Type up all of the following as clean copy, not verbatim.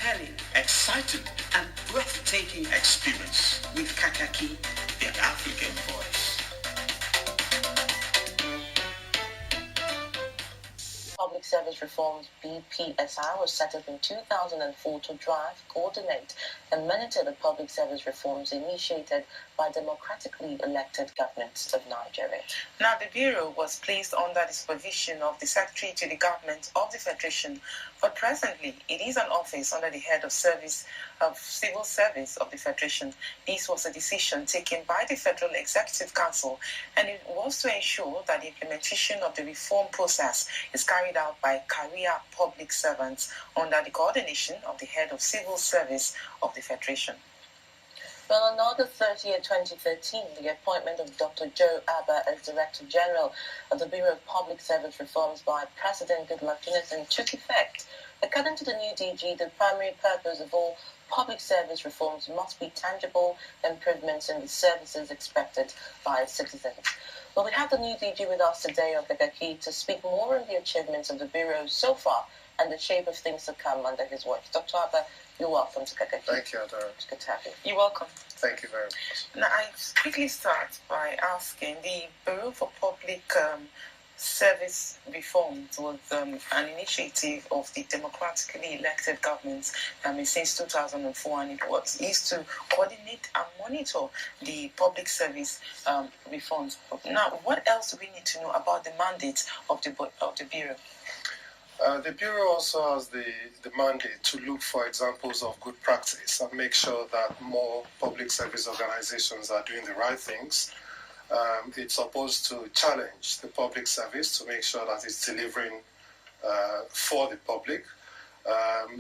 compelling, exciting, and breathtaking experience with Kakaaki, the African voice. Public Service Reforms BPSR was set up in 2004 to drive, coordinate, and monitor the public service reforms initiated by democratically elected governments of Nigeria. Now, the Bureau was placed under the supervision of the Secretary to the Government of the Federation, but presently it is an office under the head of Civil Service of the Federation. This was a decision taken by the Federal Executive Council, and it was to ensure that the implementation of the reform process is carried out by career public servants under the coordination of the head of Civil Service of the Federation. Well, on August 30th, 2013, the appointment of Dr. Joe Abah as Director General of the Bureau of Public Service Reforms by President Goodluck Jonathan took effect. According to the new DG, the primary purpose of all public service reforms must be tangible improvements in the services expected by citizens. Well, we have the new DG with us today on Kakaaki to speak more on the achievements of the Bureau so far and the shape of things to come under his watch. Dr. Abah, you're welcome to Kakaaki. Thank you, Adora. It's good to have you. You're welcome. Thank you very much. Now, I quickly start by asking, the Bureau for Public Service Reforms was an initiative of the democratically elected governments since 2004, and it used to coordinate and monitor the public service reforms. Now, what else do we need to know about the mandate of the Bureau? The Bureau also has the mandate to look for examples of good practice and make sure that more public service organizations are doing the right things. It's supposed to challenge the public service to make sure that it's delivering for the public.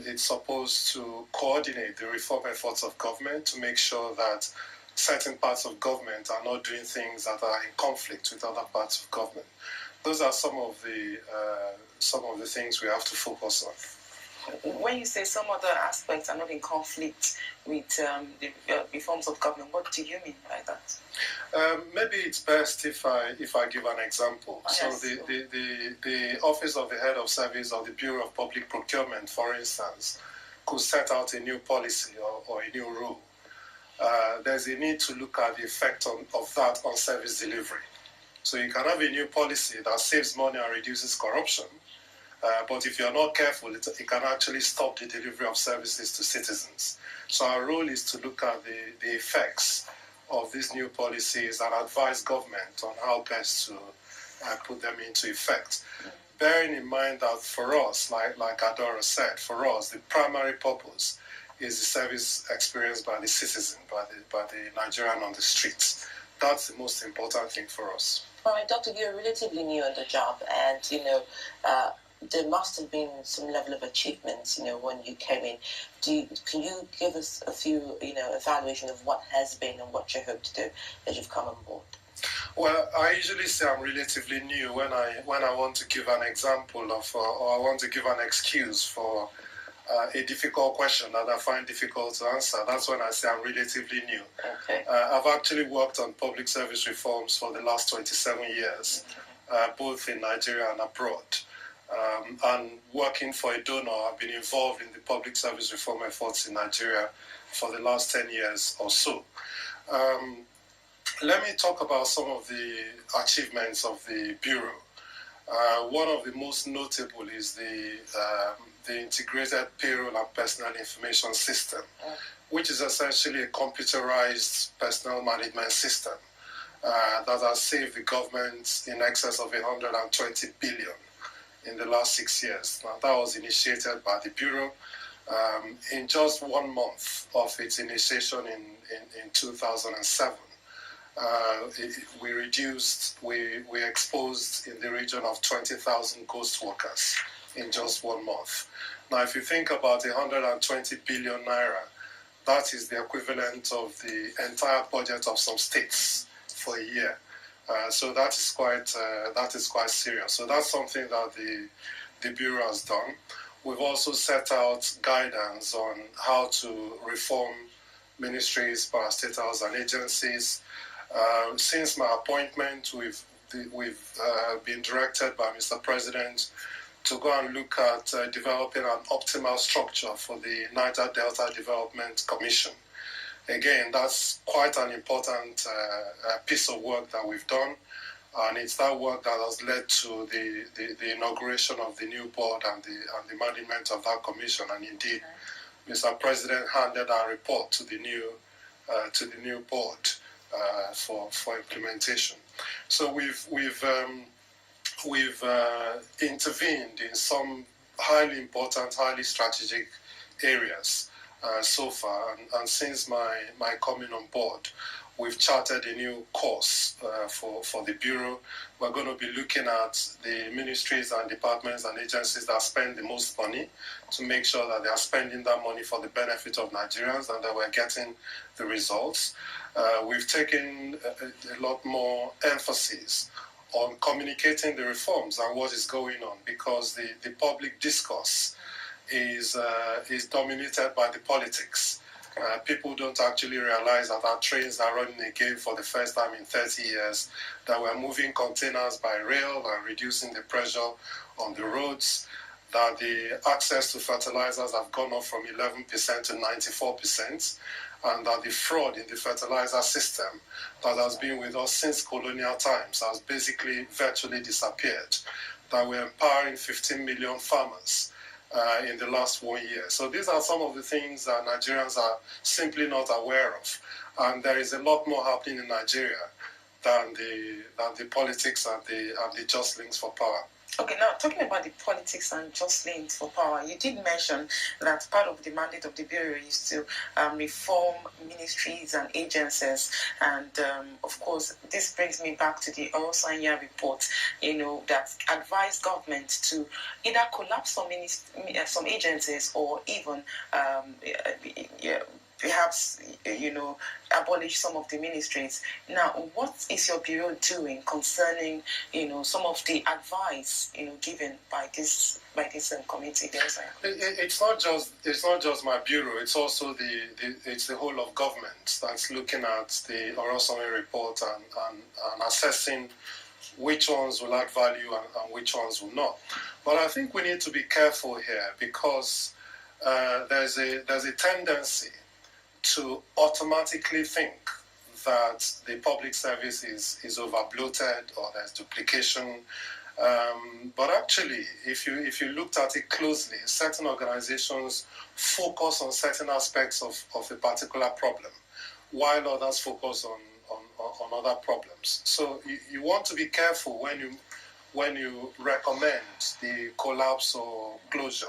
It's supposed to coordinate the reform efforts of government to make sure that certain parts of government are not doing things that are in conflict with other parts of government. Those are some of the things we have to focus on. When you say some other aspects are not in conflict with the reforms of government, what do you mean by that? Maybe it's best if I give an example. Oh, yes. So the Office of the Head of Service or the Bureau of Public Procurement, for instance, could set out a new policy or a new rule. There's a need to look at the effect of that on service delivery. So you can have a new policy that saves money and reduces corruption, but if you're not careful, it can actually stop the delivery of services to citizens. So our role is to look at the effects of these new policies and advise government on how best to put them into effect. Bearing in mind that for us, like Adora said, for us, the primary purpose is the service experienced by the citizen, by the Nigerian on the streets. That's the most important thing for us. All right, Doctor, you're relatively new on the job, and there must have been some level of achievements, when you came in. Can you give us a few, evaluation of what has been and what you hope to do as you've come on board? Well, I usually say I'm relatively new when I want to give an example of, or I want to give an excuse for a difficult question that I find difficult to answer. That's when I say I'm relatively new. Okay. I've actually worked on public service reforms for the last 27 years, both in Nigeria and abroad. And working for a donor, I've been involved in the public service reform efforts in Nigeria for the last 10 years or so. Let me talk about some of the achievements of the Bureau. One of the most notable is the integrated payroll and personal information system, which is essentially a computerized personnel management system that has saved the government in excess of 120 billion in the last 6 years. Now, that was initiated by the Bureau. In just 1 month of its initiation in 2007, we exposed in the region of 20,000 ghost workers in just 1 month. Now, if you think about 120 billion naira, that is the equivalent of the entire budget of some states for a year. So that is quite serious. So that's something that the Bureau has done. We've also set out guidance on how to reform ministries, parastatals, and agencies. Since my appointment, we've been directed by Mr. President to go and look at developing an optimal structure for the Niger Delta Development Commission. Again, that's quite an important piece of work that we've done, and it's that work that has led to the inauguration of the new board and the management of that commission. And indeed, Mr. President handed our report to the new board for implementation. So we've intervened in some highly important, highly strategic areas so far, and since my coming on board, we've charted a new course for the Bureau. We're going to be looking at the ministries and departments and agencies that spend the most money to make sure that they are spending that money for the benefit of Nigerians and that we're getting the results. We've taken a lot more emphasis on communicating the reforms and what is going on, because the public discourse is dominated by the politics. People don't actually realize that our trains are running again for the first time in 30 years, that we're moving containers by rail and reducing the pressure on the roads, that the access to fertilizers have gone up from 11% to 94%, and that the fraud in the fertilizer system that has been with us since colonial times has basically virtually disappeared, that we're empowering 15 million farmers in the last 1 year. So these are some of the things that Nigerians are simply not aware of. And there is a lot more happening in Nigeria than the politics and the jostlings for power. Okay, now talking about the politics and jostlings for power, you did mention that part of the mandate of the Bureau is to reform ministries and agencies, and of course this brings me back to the Orosanya report, that advised government to either collapse some agencies or even perhaps, abolish some of the ministries. Now, what is your Bureau doing concerning, some of the advice, given by this committee? It's not just my Bureau. It's also it's the whole of government that's looking at the Orosanya report and assessing which ones will add value and which ones will not. But I think we need to be careful here, because there's a tendency to automatically think that the public service is over bloated or there's duplication. But actually, if you looked at it closely, certain organizations focus on certain aspects of a particular problem, while others focus on other problems. So you want to be careful when you recommend the collapse or closure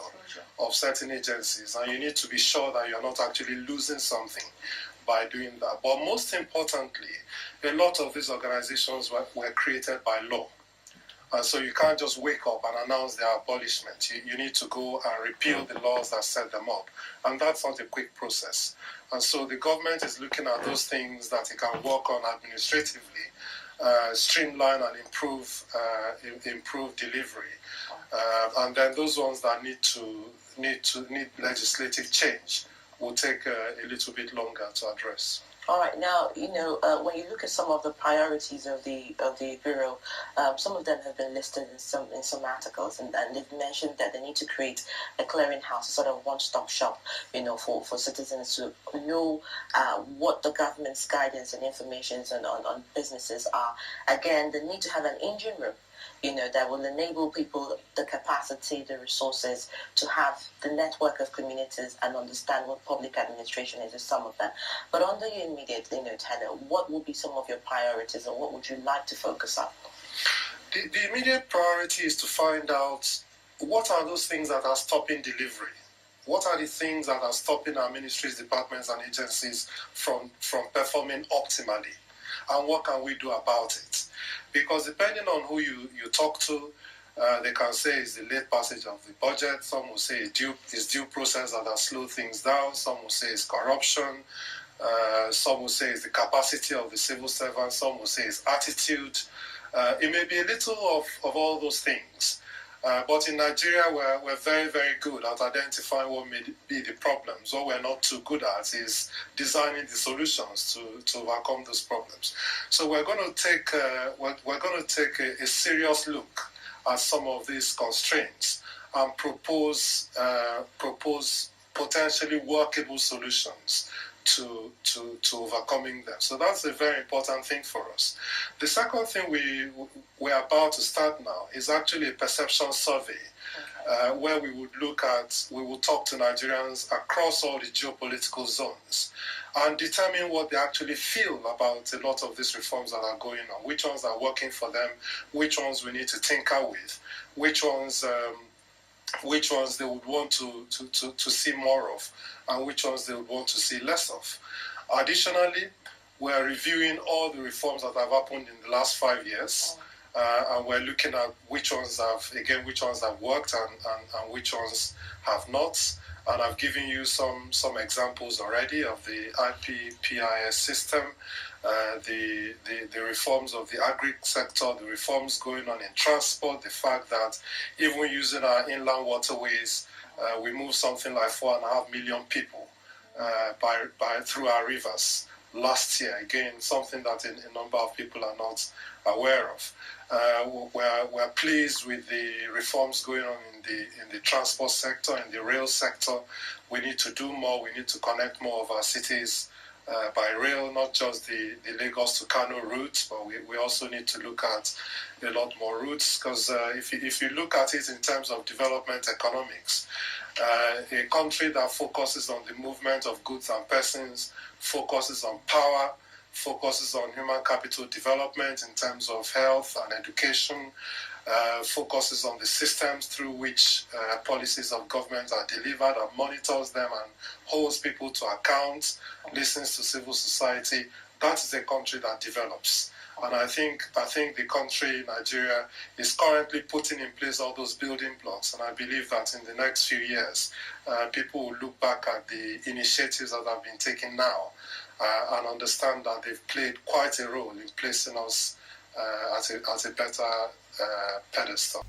of certain agencies, and you need to be sure that you're not actually losing something by doing that. But most importantly, a lot of these organizations were created by law. And so you can't just wake up and announce their abolishment. You need to go and repeal the laws that set them up. And that's not a quick process. And so the government is looking at those things that it can work on administratively, streamline and improve delivery, and then those ones that need legislative change will take a little bit longer to address. All right. Now, when you look at some of the priorities of the Bureau, some of them have been listed in some articles, and they've mentioned that they need to create a clearinghouse, a sort of one-stop shop, for citizens to know what the government's guidance and information on businesses are. Again, they need to have an engine room, that will enable people the capacity, the resources to have the network of communities and understand what public administration is, some of them. But under your immediate, tenure, what will be some of your priorities, and what would you like to focus on? The immediate priority is to find out what are those things that are stopping delivery. What are the things that are stopping our ministries, departments, and agencies from performing optimally? And what can we do about it? Because depending on who you talk to, they can say it's the late passage of the budget. Some will say it's due process that has slowed things down. Some will say it's corruption. Some will say it's the capacity of the civil servants. Some will say it's attitude. It may be a little of all those things. But in Nigeria, we're very, very good at identifying what may be the problems. What we're not too good at is designing the solutions to overcome those problems. So we're going to take a serious look at some of these constraints and propose potentially workable solutions to overcoming them. So that's a very important thing for us. The second thing we're about to start now is actually a perception survey, where we will talk to Nigerians across all the geopolitical zones and determine what they actually feel about a lot of these reforms that are going on, which ones are working for them, which ones we need to tinker with, which ones they would want to see more of, and which ones they would want to see less of. Additionally, we're reviewing all the reforms that have happened in the last 5 years, and we're looking at which ones have worked and which ones have not. And I've given you some examples already of the IPPIS system, the reforms of the agri sector, the reforms going on in transport, the fact that even using our inland waterways, we move something like 4.5 million people through our rivers last year. Again, something that a number of people are not aware of. We're pleased with the reforms going on in the transport sector, in the rail sector. We need to do more. We need to connect more of our cities by rail, not just the Lagos to Kano route, but we also need to look at a lot more routes, because if you look at it in terms of development economics, a country that focuses on the movement of goods and persons, focuses on power, focuses on human capital development in terms of health and education, focuses on the systems through which policies of government are delivered and monitors them and holds people to account, listens to civil society. That is a country that develops. And I think the country, Nigeria, is currently putting in place all those building blocks. And I believe that in the next few years, people will look back at the initiatives that have been taken now and understand that they've played quite a role in placing us at a better pedestal.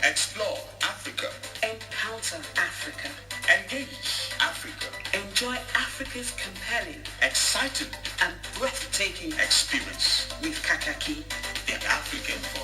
Explore Africa. Encounter Africa. Engage Africa. Enjoy Africa's compelling Exciting and breathtaking experience with Kakaaki, the African voice.